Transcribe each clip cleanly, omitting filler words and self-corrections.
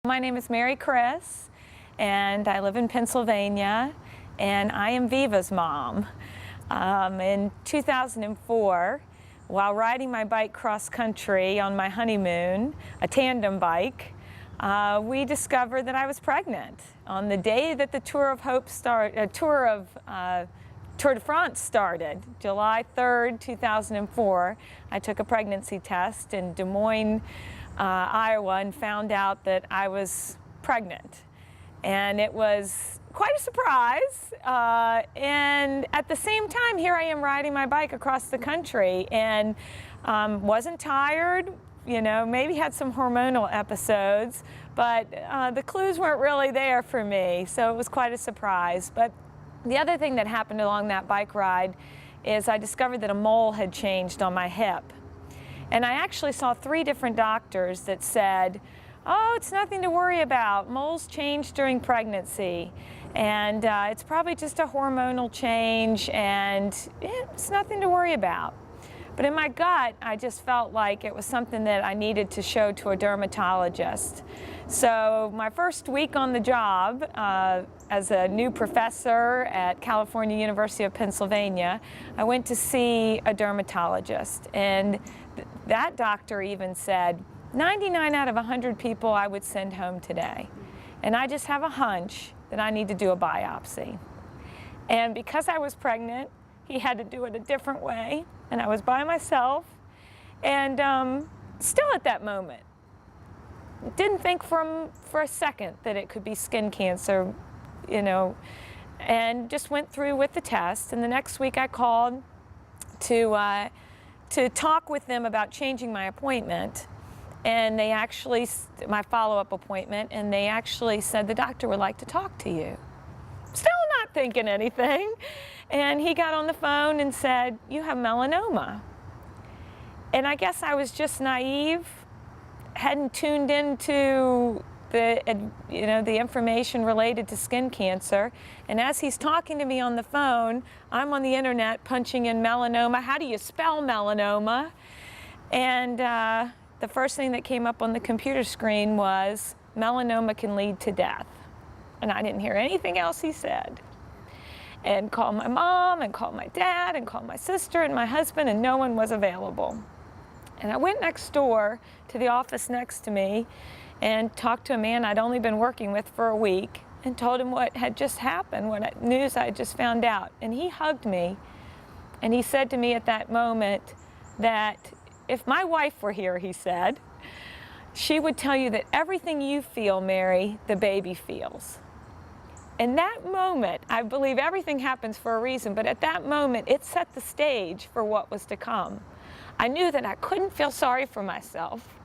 My name is Kreis, and I live in Pennsylvania, and I am Viva's mom. In 2004, while riding my bike cross-country on my honeymoon, a tandem bike, we discovered that I was pregnant. On the day that the Tour de France started, July 3rd, 2004, I took a pregnancy test in Des Moines, Iowa, and found out that I was pregnant. And it was quite a surprise. And at the same time, here I am riding my bike across the country and wasn't tired, you know, maybe had some hormonal episodes, but the clues weren't really there for me, so it was quite a surprise. But the other thing that happened along that bike ride is I discovered that a mole had changed on my hip. And I actually saw 3 different doctors that said, oh, it's nothing to worry about. Moles change during pregnancy. And it's probably just a hormonal change, and it's nothing to worry about. But in my gut, I just felt like it was something that I needed to show to a dermatologist. So my first week on the job as a new professor at California University of Pennsylvania, I went to see a dermatologist. And that doctor even said, 99 out of 100 people I would send home today. And I just have a hunch that I need to do a biopsy. And because I was pregnant, he had to do it a different way, and I was by myself. And still at that moment, didn't think for a second that it could be skin cancer, you know, and just went through with the test. And the next week I called to talk with them about changing my appointment. And they actually, my follow-up appointment, and they actually said the doctor would like to talk to you. Still not thinking anything. And he got on the phone and said, you have melanoma. And I guess I was just naive, hadn't tuned into the information related to skin cancer. And as he's talking to me on the phone, I'm on the internet punching in melanoma. How do you spell melanoma? And the first thing that came up on the computer screen was melanoma can lead to death. And I didn't hear anything else he said. And called my mom, and called my dad, and called my sister and my husband, and no one was available. And I went next door to the office next to me and talked to a man I'd only been working with for a week and told him what had just happened, what news I had just found out. And he hugged me, and he said to me at that moment that if my wife were here, he said, she would tell you that everything you feel, Mary, the baby feels. In that moment, I believe everything happens for a reason, but at that moment, it set the stage for what was to come. I knew that I couldn't feel sorry for myself.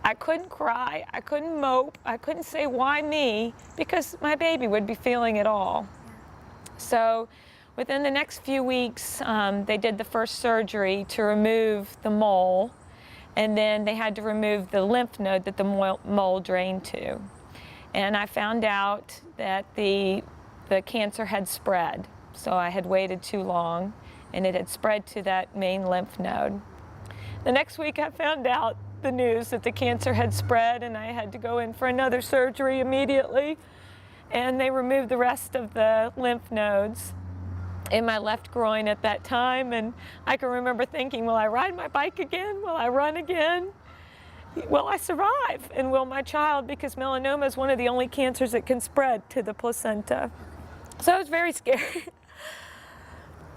I couldn't cry, I couldn't mope, I couldn't say, why me? Because my baby would be feeling it all. So within the next few weeks, they did the first surgery to remove the mole, and then they had to remove the lymph node that the mole drained to. And I found out that the cancer had spread. So I had waited too long, and it had spread to that main lymph node. The next week I found out the news that the cancer had spread, and I had to go in for another surgery immediately. And they removed the rest of the lymph nodes in my left groin at that time. And I can remember thinking, will I ride my bike again? Will I run again? Will I survive? And will my child? Because melanoma is one of the only cancers that can spread to the placenta. So it was very scary.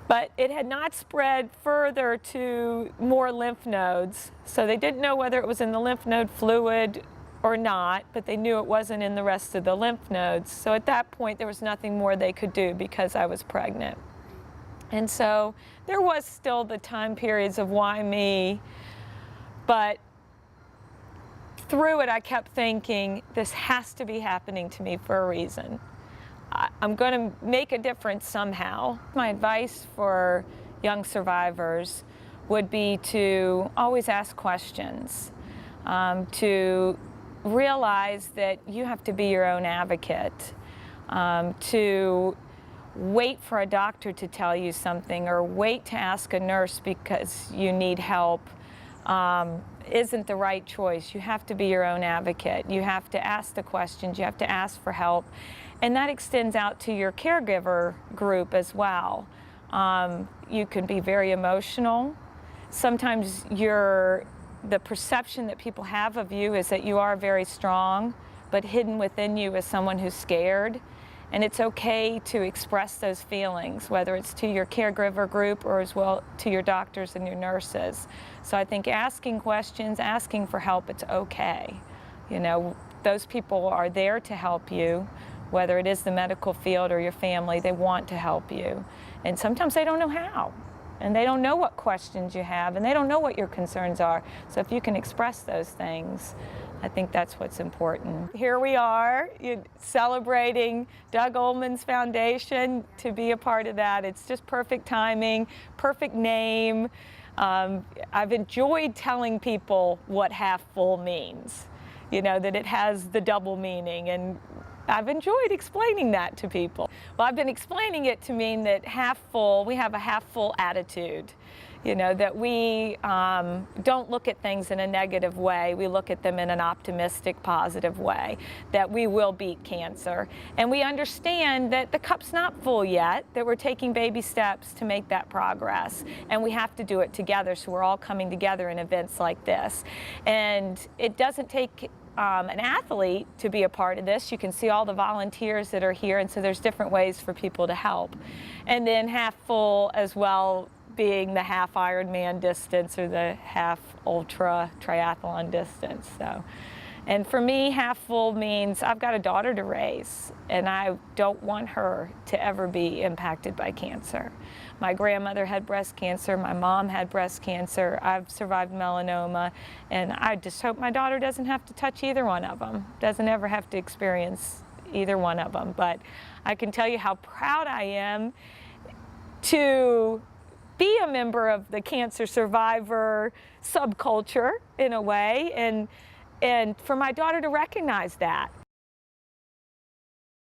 But it had not spread further to more lymph nodes. So they didn't know whether it was in the lymph node fluid or not, but they knew it wasn't in the rest of the lymph nodes. So at that point, there was nothing more they could do because I was pregnant. And so there was still the time periods of why me, but through it, I kept thinking, this has to be happening to me for a reason. I'm going to make a difference somehow. My advice for young survivors would be to always ask questions, to realize that you have to be your own advocate, to wait for a doctor to tell you something or wait to ask a nurse because you need help. isn't the right choice. You have to be your own advocate. You have to ask the questions. You have to ask for help. And that extends out to your caregiver group as well. You can be very emotional. Sometimes the perception that people have of you is that you are very strong, but hidden within you is someone who's scared. And it's okay to express those feelings, whether it's to your caregiver group or as well to your doctors and your nurses. So I think asking questions, asking for help, it's okay. You know, those people are there to help you, whether it is the medical field or your family, they want to help you. And sometimes they don't know how. And they don't know what questions you have, and they don't know what your concerns are. So if you can express those things, I think that's what's important. Here we are, celebrating Doug Ullman's foundation. To be a part of that, it's just perfect timing, perfect name. I've enjoyed telling people what half full means, you know, that it has the double meaning, and I've enjoyed explaining that to people. Well, I've been explaining it to mean that half full, we have a half full attitude. You know, that we don't look at things in a negative way. We look at them in an optimistic, positive way, that we will beat cancer. And we understand that the cup's not full yet, that we're taking baby steps to make that progress. And we have to do it together, so we're all coming together in events like this. And it doesn't take an athlete to be a part of this. You can see all the volunteers that are here, and so there's different ways for people to help. And then half full as well, being the half Ironman distance or the half ultra triathlon distance. So, and for me, half full means I've got a daughter to raise, and I don't want her to ever be impacted by cancer. My grandmother had breast cancer, my mom had breast cancer, I've survived melanoma, and I just hope my daughter doesn't have to touch either one of them, doesn't ever have to experience either one of them. But I can tell you how proud I am to be a member of the cancer survivor subculture in a way, and for my daughter to recognize that